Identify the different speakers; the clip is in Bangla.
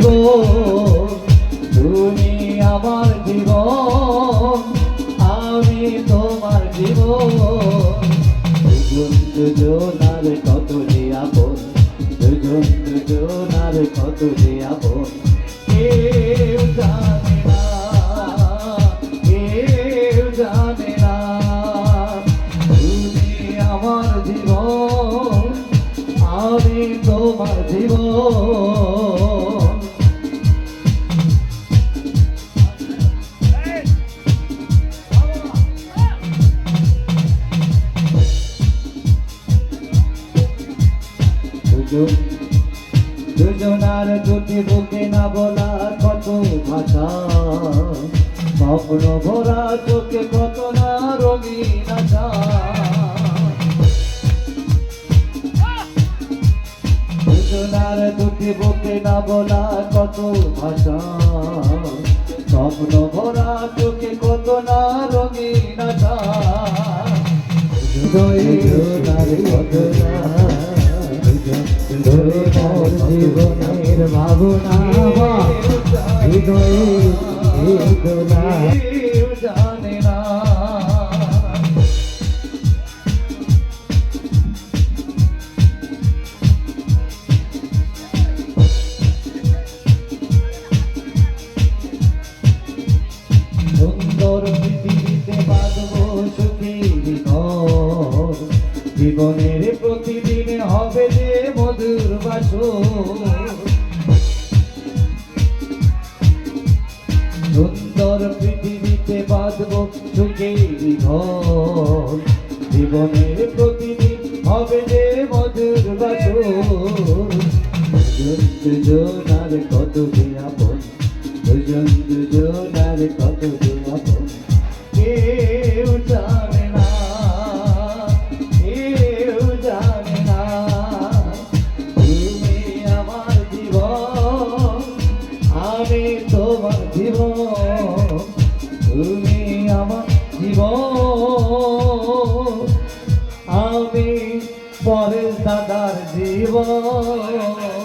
Speaker 1: জীবন, তুমি আমার জীবন, আমি তোমার জীবন। দুজন দুজনার কত যে আপন, দুজন দুজনার কত যে আপন, কেউ জানে না, কেউ জানে না। তুমি আমার জীবন, আমি তোমার জীবন। দুজনার দুটি বুকে না বলা কত ভাষা, স্বপ্ন ভরা চোখে কত না রঙিন আশা। দুজনার দুটি বুকে না বলা কত ভাষা, স্বপ্ন ভরা চোখে কত না রঙিন আশা। দুজনার কত না জীবনের ভাবনা, হৃদয়ে জানে না। সুন্দর পৃথিবীতে বাঁধব সুখীর ঘর, জীবনের প্রতিদিন হবে যে মধুর বাসর। সুন্দর পৃথিবীতে বাঁধব সুখের ঘর, জীবনের প্রতিদিন হবে যে মধুর বাসর। দুজন দুজনার কত যে আপন, দুজন দুজনার কত যে আপন, কেউ জানে না, কেউ জানে না। তুমি আমার জীবন, আমি তোমার জীবন, তুমি আমার জীবন, আমি পরেশ দাদার জীবন।